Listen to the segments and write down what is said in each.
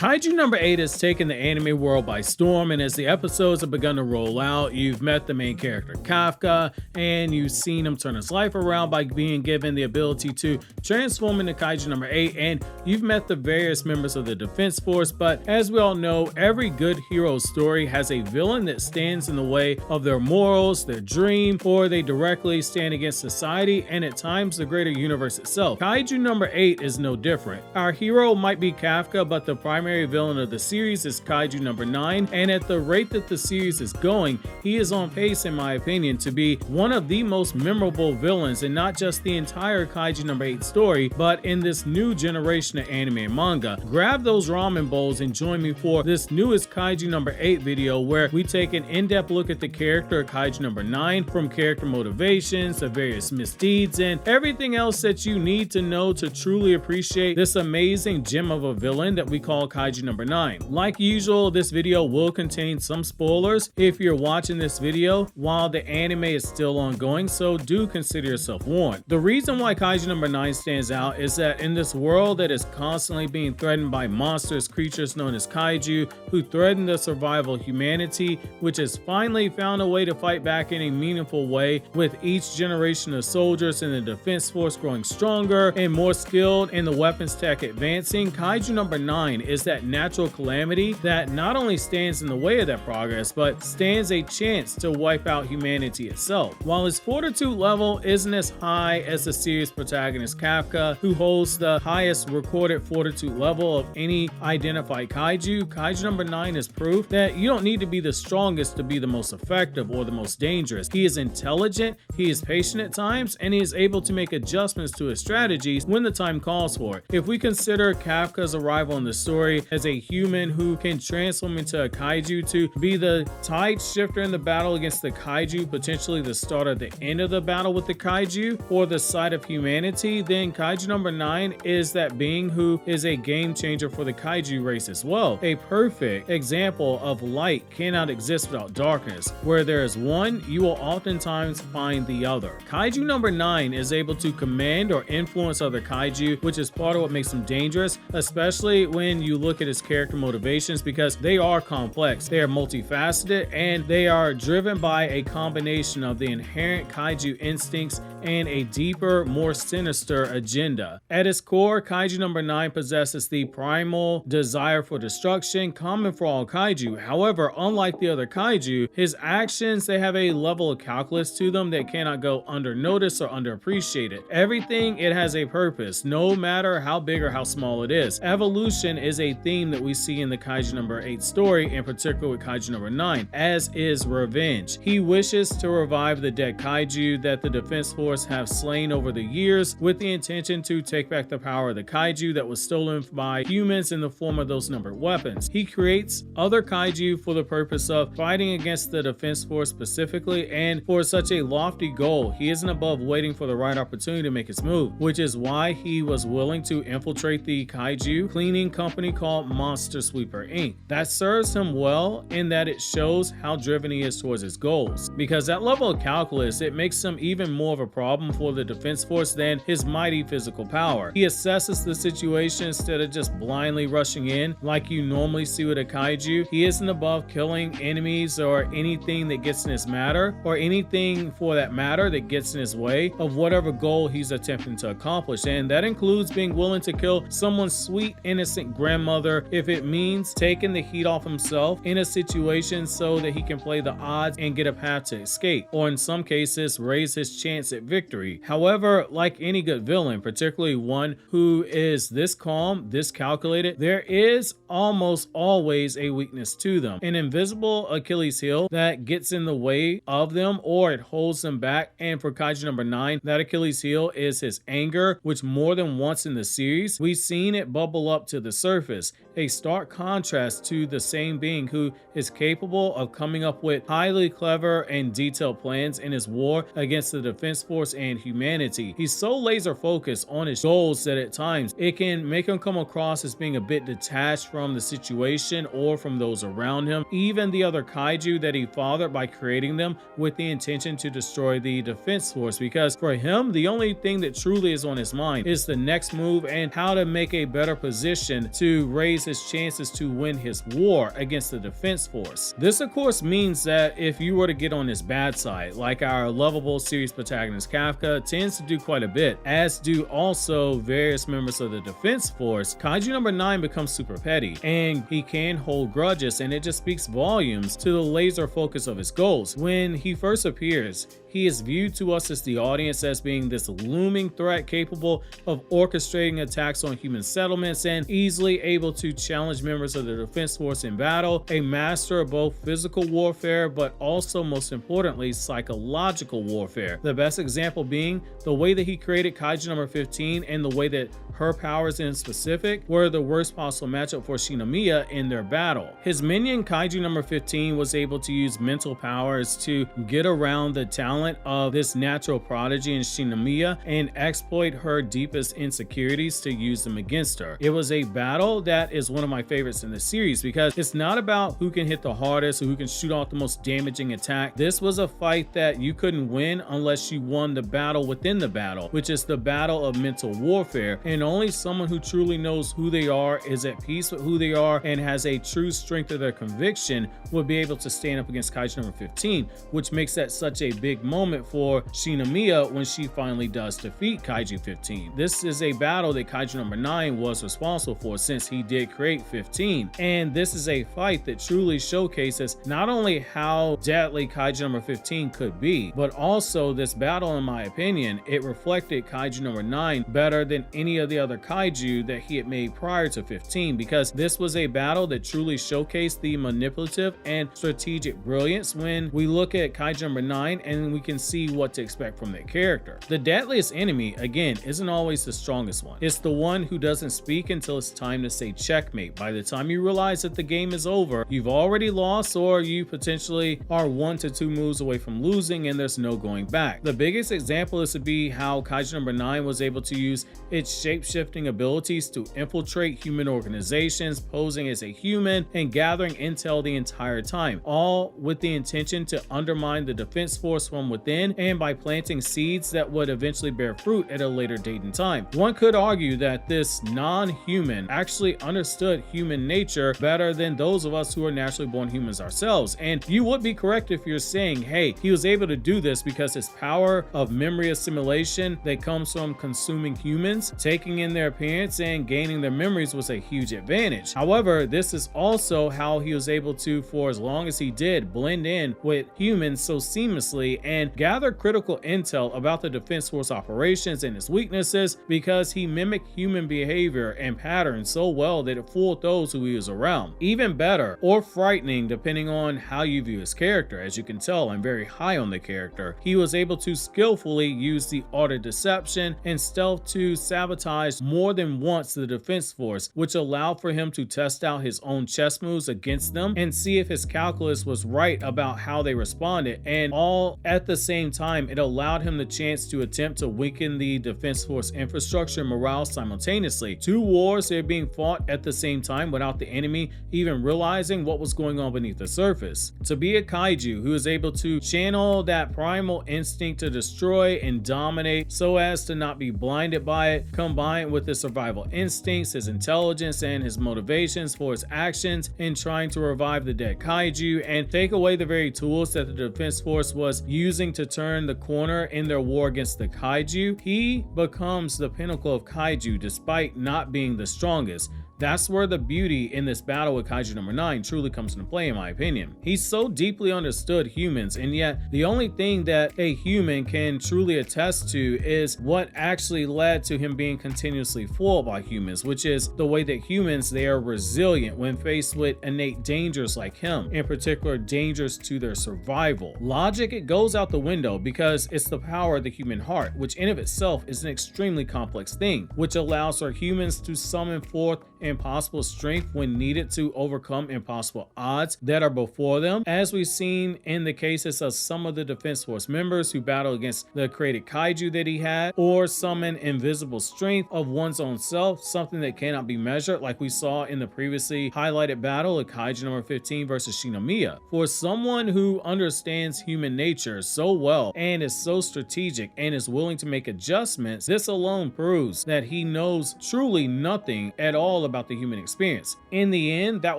Kaiju number 8 has taken the anime world by storm, and as the episodes have begun to roll out, you've met the main character Kafka, and you've seen him turn his life around by being given the ability to transform into Kaiju number 8, and you've met the various members of the Defense Force. But as we all know, every good hero story has a villain that stands in the way of their morals, their dream, or they directly stand against society and at times the greater universe itself. Kaiju number 8 is no different. Our hero might be Kafka, but the primary villain of the series is Kaiju number 9, and at the rate that the series is going, he is on pace, in my opinion, to be one of the most memorable villains in not just the entire Kaiju number 8 story, but in this new generation of anime and manga. Grab those ramen bowls and join me for this newest Kaiju number 8 video, where we take an in-depth look at the character of Kaiju number 9, from character motivations to various misdeeds and everything else that you need to know to truly appreciate this amazing gem of a villain that we call Kaiju number 9. Like usual, this video will contain some spoilers if you're watching this video while the anime is still ongoing, so do consider yourself warned. The reason why Kaiju number 9 stands out is that in this world that is constantly being threatened by monsters, creatures known as Kaiju, who threaten the survival of humanity, which has finally found a way to fight back in a meaningful way, with each generation of soldiers in the Defense Force growing stronger and more skilled and the weapons tech advancing, Kaiju number 9 is that natural calamity that not only stands in the way of that progress, but stands a chance to wipe out humanity itself. While his fortitude level isn't as high as the series protagonist Kafka, who holds the highest recorded fortitude level of any identified Kaiju, Kaiju number 9 is proof that you don't need to be the strongest to be the most effective or the most dangerous. He is intelligent, he is patient at times, and he is able to make adjustments to his strategies when the time calls for it. If we consider Kafka's arrival in the story as a human who can transform into a Kaiju to be the tide shifter in the battle against the Kaiju, potentially the start of the end of the battle with the Kaiju, or the side of humanity, then Kaiju number 9 is that being who is a game changer for the Kaiju race as well. A perfect example of light cannot exist without darkness. Where there is one, you will oftentimes find the other. Kaiju number 9 is able to command or influence other Kaiju, which is part of what makes him dangerous, especially when you look at his character motivations, because they are complex, they are multifaceted, and they are driven by a combination of the inherent Kaiju instincts and a deeper, more sinister agenda. At its core, Kaiju number 9 possesses the primal desire for destruction common for all Kaiju. However, unlike the other Kaiju, his actions, they have a level of calculus to them that cannot go undernoticed or underappreciated. Everything, it has a purpose, no matter how big or how small it is. Evolution is a theme that we see in the Kaiju number 8 story, in particular with Kaiju number 9, as is revenge. He wishes to revive the dead Kaiju that the Defense Force have slain over the years, with the intention to take back the power of the Kaiju that was stolen by humans in the form of those numbered weapons. He creates other Kaiju for the purpose of fighting against the Defense Force specifically, and for such a lofty goal, he isn't above waiting for the right opportunity to make his move, which is why he was willing to infiltrate the Kaiju cleaning company called Monster Sweeper Inc. That serves him well in that it shows how driven he is towards his goals, because that level of calculus, it makes him even more of a problem for the Defense Force than his mighty physical power. He assesses the situation instead of just blindly rushing in like you normally see with a Kaiju. He isn't above killing enemies or anything that gets in his matter, or anything for that matter that gets in his way of whatever goal he's attempting to accomplish, and that includes being willing to kill someone's sweet innocent grandmother if it means taking the heat off himself in a situation so that he can play the odds and get a path to escape, or in some cases raise his chance at victory. However, like any good villain, particularly one who is this calm, this calculated, there is almost always a weakness to them, an invisible Achilles heel that gets in the way of them, or it holds them back. And for Kaiju number 9, that Achilles heel is his anger, which more than once in the series we've seen it bubble up to the surface, a stark contrast to the same being who is capable of coming up with highly clever and detailed plans in his war against the Defense Force and humanity. He's so laser focused on his goals that at times it can make him come across as being a bit detached from the situation or from those around him, even the other Kaiju that he fathered by creating them with the intention to destroy the Defense Force, because for him the only thing that truly is on his mind is the next move and how to make a better position to raise his chances to win his war against the defense force. This of course means that if you were to get on his bad side, like our lovable series protagonist Kafka tends to do quite a bit, as do also various members of the defense force, Kaiju number 9 becomes super petty, and he can hold grudges, and it just speaks volumes to the laser focus of his goals. When he first appears, he is viewed to us as the audience as being this looming threat capable of orchestrating attacks on human settlements and easily able to challenge members of the defense force in battle, a master of both physical warfare but also most importantly psychological warfare. The best example being the way that he created Kaiju number 15 and the way that her powers in specific were the worst possible matchup for Shinomiya in their battle. His minion Kaiju number 15 was able to use mental powers to get around the talent of this natural prodigy in Shinomiya and exploit her deepest insecurities to use them against her. It was a battle that is one of my favorites in the series because it's not about who can hit the hardest or who can shoot off the most damaging attack. This was a fight that you couldn't win unless you won the battle within the battle, which is the battle of mental warfare, and only someone who truly knows who they are, is at peace with who they are, and has a true strength of their conviction would be able to stand up against Kaiju number 15, which makes that such a big moment for Shinomiya when she finally does defeat Kaiju 15. This is a battle that Kaiju number 9 was responsible for since he did create 15, and this is a fight that truly showcases not only how deadly Kaiju number 15 could be, but also this battle, in my opinion, it reflected Kaiju number 9 better than any of the other Kaiju that he had made prior to 15, because this was a battle that truly showcased the manipulative and strategic brilliance when we look at Kaiju number 9 and we can see what to expect from that character. The deadliest enemy, again, isn't always the strongest one. It's the one who doesn't speak until it's time to say checkmate. By the time you realize that the game is over, you've already lost, or you potentially are 1 to 2 moves away from losing and there's no going back. The biggest example is to be how Kaiju number 9 was able to use its shape-shifting abilities to infiltrate human organizations, posing as a human and gathering intel the entire time, all with the intention to undermine the defense force from within and by planting seeds that would eventually bear fruit at a later date and time. One could argue that this non-human actually understood human nature better than those of us who are naturally born humans ourselves, and you would be correct if you're saying, hey, he was able to do this because his power of memory assimilation that comes from consuming humans, taking in their appearance and gaining their memories was a huge advantage. However, this is also how he was able to, for as long as he did, blend in with humans so seamlessly and gather critical intel about the defense force operations and its weaknesses, because he mimicked human behavior and patterns so well that it fooled those who he was around. Even better, or frightening depending on how you view his character. As you can tell, I'm very high on the character. He was able to skillfully use the art of deception and stealth to sabotage more than once the defense force, which allowed for him to test out his own chess moves against them and see if his calculus was right about how they responded, and all at the same time it allowed him the chance to attempt to weaken the defense force infrastructure and morale simultaneously. 2 wars that are being fought at the same time without the enemy even realizing what was going on beneath the surface. To be a kaiju who is able to channel that primal instinct to destroy and dominate so as to not be blinded by it, combined with his survival instincts, his intelligence, and his motivations for his actions in trying to revive the dead kaiju and take away the very tools that the defense force was using to turn the corner in their war against the kaiju, he becomes the pinnacle of kaiju despite not being the strongest. That's where the beauty in this battle with Kaiju number 9 truly comes into play, in my opinion. He so deeply understood humans, and yet the only thing that a human can truly attest to is what actually led to him being continuously fooled by humans, which is the way that humans, they are resilient when faced with innate dangers like him, in particular dangers to their survival. Logic, it goes out the window because it's the power of the human heart, which in of itself is an extremely complex thing, which allows for humans to summon forth impossible strength when needed to overcome impossible odds that are before them, as we've seen in the cases of some of the defense force members who battle against the created kaiju that he had, or summon invisible strength of one's own self, something that cannot be measured, like we saw in the previously highlighted battle of Kaiju number 15 versus Shinomiya. For someone who understands human nature so well and is so strategic and is willing to make adjustments, this alone proves that he knows truly nothing at all about the human experience. In the end, that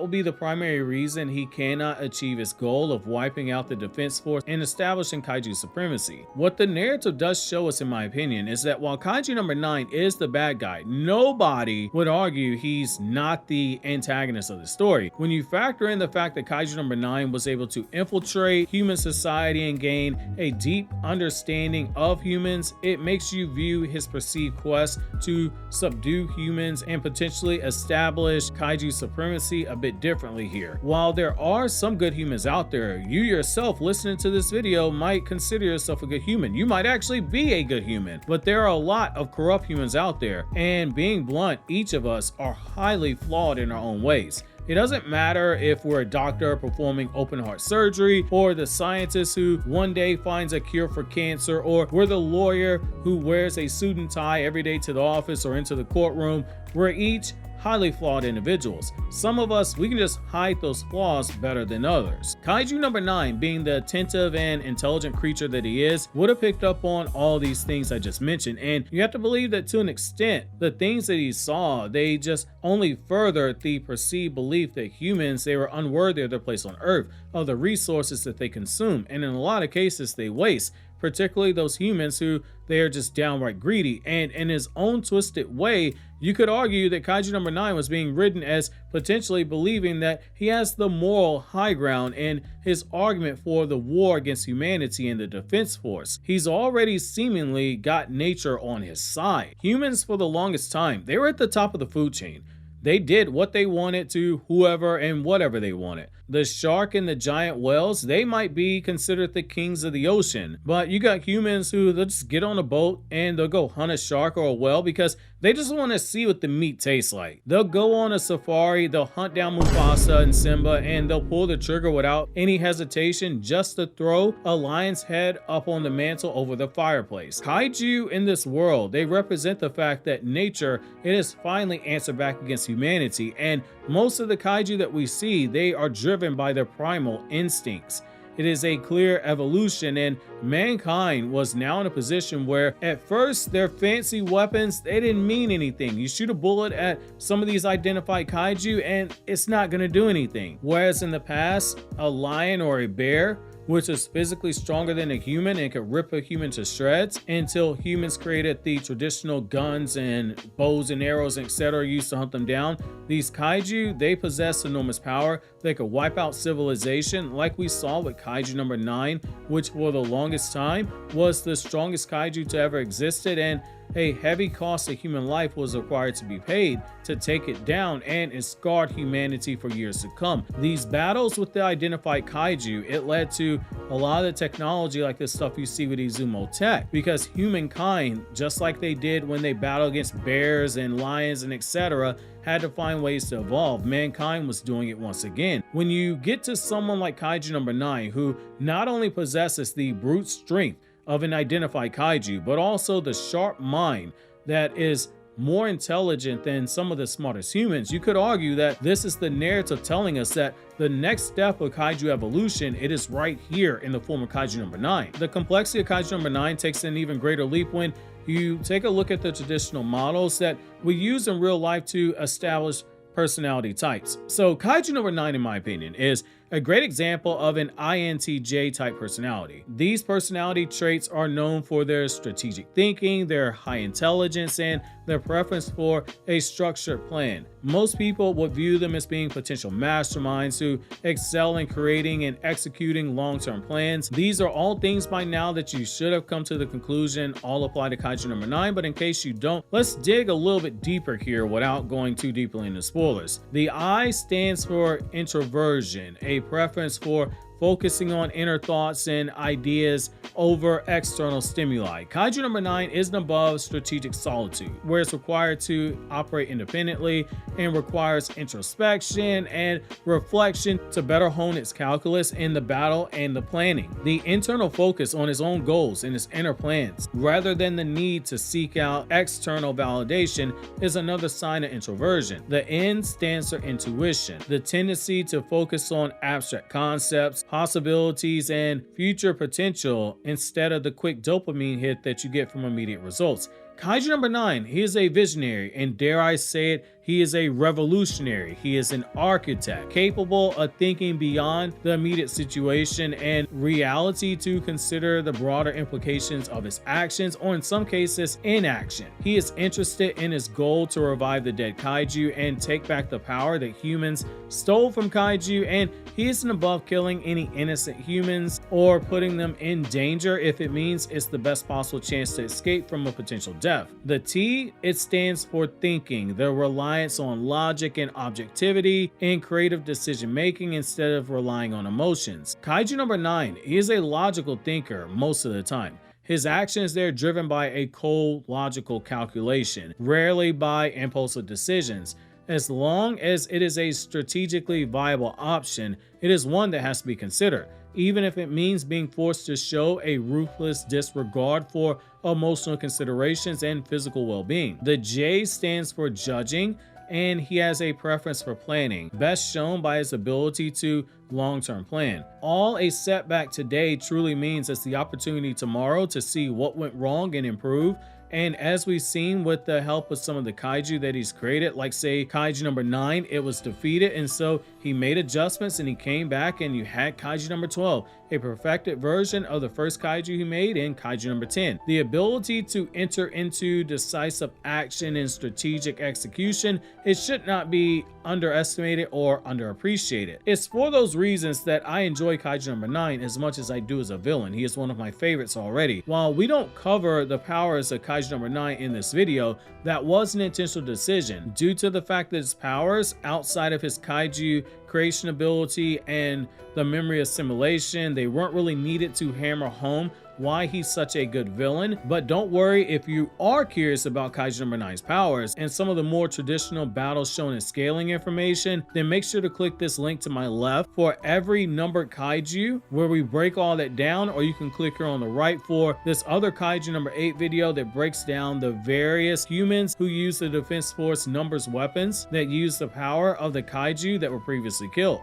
will be the primary reason he cannot achieve his goal of wiping out the defense force and establishing kaiju supremacy. What the narrative does show us, in my opinion, is that while Kaiju number 9 is the bad guy, nobody would argue he's not the antagonist of the story. When you factor in the fact that Kaiju number 9 was able to infiltrate human society and gain a deep understanding of humans, it makes you view his perceived quest to subdue humans and potentially establish kaiju supremacy a bit differently here. While there are some good humans out there, you yourself listening to this video might consider yourself a good human. You might actually be a good human, but there are a lot of corrupt humans out there, and being blunt, each of us are highly flawed in our own ways. It doesn't matter if we're a doctor performing open heart surgery, or the scientist who one day finds a cure for cancer, or we're the lawyer who wears a suit and tie every day to the office or into the courtroom. We're each highly flawed individuals. Some of us, we can just hide those flaws better than others. Kaiju number 9, being the attentive and intelligent creature that he is, would have picked up on all these things I just mentioned, and you have to believe that to an extent, the things that he saw, they just only furthered the perceived belief that humans, they were unworthy of their place on Earth, of the resources that they consume, and in a lot of cases they waste, particularly those humans who they are just downright greedy. And in his own twisted way, you could argue that Kaiju number 9 was being written as potentially believing that he has the moral high ground in his argument for the war against humanity and the defense force. He's already seemingly got nature on his side. Humans, for the longest time, they were at the top of the food chain. They did what they wanted to whoever and whatever they wanted. The shark and the giant whales, they might be considered the kings of the ocean, but you got humans who they'll just get on a boat and they'll go hunt a shark or a whale because they just want to see what the meat tastes like. They'll go on a safari, they'll hunt down Mufasa and Simba, and they'll pull the trigger without any hesitation just to throw a lion's head up on the mantle over the fireplace. Kaiju in this world, they represent the fact that nature, it has finally answered back against humanity, and most of the kaiju that we see, they are driven by their primal instincts. It is a clear evolution, and mankind was now in a position where at first their fancy weapons, they didn't mean anything. You shoot a bullet at some of these identified kaiju and it's not going to do anything. Whereas in the past, a lion or a bear, which is physically stronger than a human and could rip a human to shreds, until humans created the traditional guns and bows and arrows, etc. used to hunt them down. These kaiju, they possess enormous power. They could wipe out civilization, like we saw with Kaiju number 9, which for the longest time was the strongest kaiju to ever existed, and a heavy cost of human life was required to be paid to take it down, and it scarred humanity for years to come. These battles with the identified kaiju, it led to a lot of the technology like the stuff you see with Izumo Tech, because humankind, just like they did when they battled against bears and lions and etc., had to find ways to evolve. Mankind was doing it once again. When you get to someone like Kaiju number 9, who not only possesses the brute strength of an identified kaiju, but also the sharp mind that is more intelligent than some of the smartest humans, you could argue that this is the narrative telling us that the next step of kaiju evolution, it is right here in the form of Kaiju number 9. The complexity of Kaiju number 9 takes an even greater leap when you take a look at the traditional models that we use in real life to establish personality types. So Kaiju number 9, in my opinion, is a great example of an INTJ type personality. These personality traits are known for their strategic thinking, their high intelligence, and their preference for a structured plan. Most people would view them as being potential masterminds who excel in creating and executing long-term plans. These are all things by now that you should have come to the conclusion all apply to Kaiju number 9, but in case you don't, let's dig a little bit deeper here without going too deeply into spoilers. The I stands for introversion, a preference for focusing on inner thoughts and ideas over external stimuli. Kaiju number 9 isn't above strategic solitude, where it's required to operate independently and requires introspection and reflection to better hone its calculus in the battle and the planning. The internal focus on his own goals and his inner plans, rather than the need to seek out external validation, is another sign of introversion. The N stands for intuition, the tendency to focus on abstract concepts, possibilities, and future potential instead of the quick dopamine hit that you get from immediate results. Kaiju number 9, he is a visionary, and dare I say it, He is a revolutionary. He is an architect, capable of thinking beyond the immediate situation and reality to consider the broader implications of his actions, or in some cases, inaction. He is interested in his goal to revive the dead kaiju and take back the power that humans stole from kaiju, and he isn't above killing any innocent humans or putting them in danger if it means it's the best possible chance to escape from a potential death. The T, it stands for thinking, the reliance on logic and objectivity in creative decision making instead of relying on emotions. Kaiju number 9, he is a logical thinker most of the time. His actions, they're driven by a cold, logical calculation, rarely by impulsive decisions. As long as it is a strategically viable option, it is one that has to be considered, even if it means being forced to show a ruthless disregard for emotional considerations and physical well-being. The J stands for judging, and he has a preference for planning, best shown by his ability to long-term plan. All a setback today truly means is the opportunity tomorrow to see what went wrong and improve. And as we've seen with the help of some of the kaiju that he's created, like say kaiju number 9, it was defeated, and so he made adjustments and he came back, and you had kaiju number 12, a perfected version of the first kaiju he made in kaiju number 10. The ability to enter into decisive action and strategic execution, it should not be underestimated or underappreciated. It's for those reasons that I enjoy kaiju number 9 as much as I do as a villain. He is one of my favorites already. While we don't cover the powers of kaiju number 9 in this video, that was an intentional decision due to the fact that his powers outside of his kaiju creation ability and the memory assimilation, they weren't really needed to hammer home why he's such a good villain. But don't worry, if you are curious about kaiju number 9's powers and some of the more traditional battles shown in scaling information, then make sure to click this link to my left for every numbered kaiju where we break all that down, or you can click here on the right for this other kaiju number 8 video that breaks down the various humans who use the Defense Force numbers weapons that use the power of the kaiju that were previously killed.